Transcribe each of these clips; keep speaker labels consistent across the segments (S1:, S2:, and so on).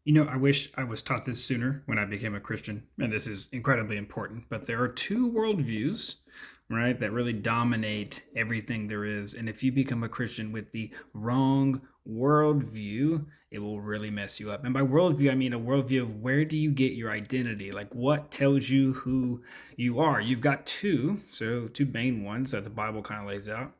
S1: I wish I was taught this sooner when I became a Christian, and this is incredibly important. But there are two worldviews, right, that really dominate everything there is. And if you become a Christian with the wrong worldview, it will really mess you up. And by worldview, I mean a worldview of where do you get your identity? Like what tells you who you are? You've got two main ones that the Bible kind of lays out.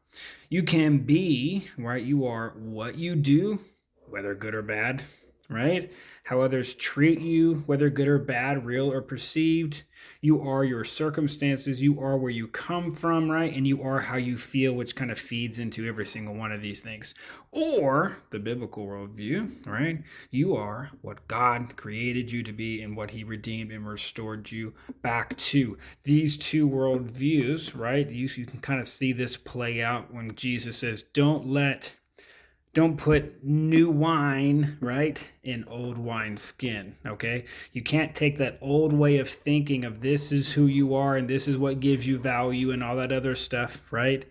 S1: You can be, right? You are what you do, whether good or bad, right? How others treat you, whether good or bad, real or perceived. You are your circumstances. You are where you come from, right? And you are how you feel, which kind of feeds into every single one of these things. Or the biblical worldview, right? You are what God created you to be and what He redeemed and restored you back to. These two worldviews, right? You can kind of see this play out when Jesus says, don't put new wine, right, in old wine skin, okay? You can't take that old way of thinking of this is who you are and this is what gives you value and all that other stuff, right?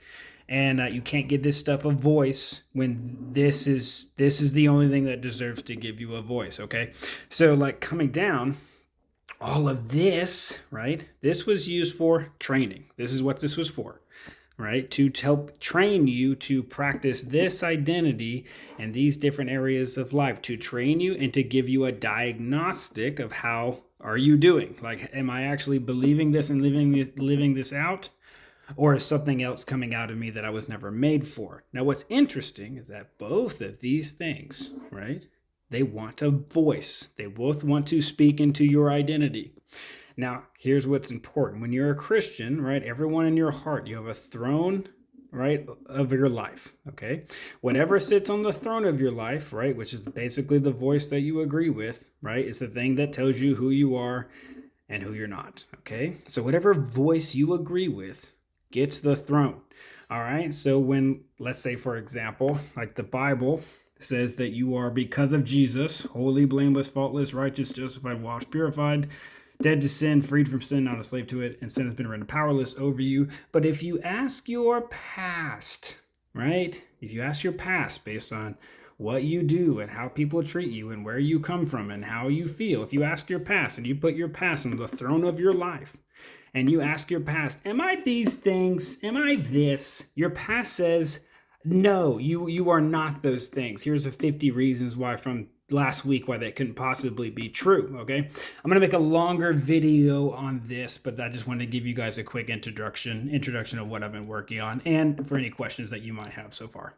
S1: And you can't give this stuff a voice when this is the only thing that deserves to give you a voice, okay? So like coming down, all of this, right? This was used for training. This is what this was for, right? To help train you to practice this identity and these different areas of life, to train you and to give you a diagnostic of how are you doing? Like, am I actually believing this and living this out? Or is something else coming out of me that I was never made for? Now, what's interesting is that both of these things, right? They want a voice. They both want to speak into your identity. Now, here's what's important. When you're a Christian, right, everyone in your heart, you have a throne, right, of your life, okay? Whatever sits on the throne of your life, right, which is basically the voice that you agree with, right, is the thing that tells you who you are and who you're not, okay? So whatever voice you agree with gets the throne, all right? So when, let's say, for example, like the Bible says that you are, because of Jesus, holy, blameless, faultless, righteous, justified, washed, purified, dead to sin, freed from sin, not a slave to it, and sin has been rendered powerless over you. But if you ask your past, right? If you ask your past based on what you do and how people treat you and where you come from and how you feel, if you ask your past and you put your past on the throne of your life, and you ask your past, am I these things? Am I this? Your past says, no, you are not those things. Here's the 50 reasons why from last week why that couldn't possibly be true, okay? I'm going to make a longer video on this, but I just wanted to give you guys a quick introduction of what I've been working on and for any questions that you might have so far.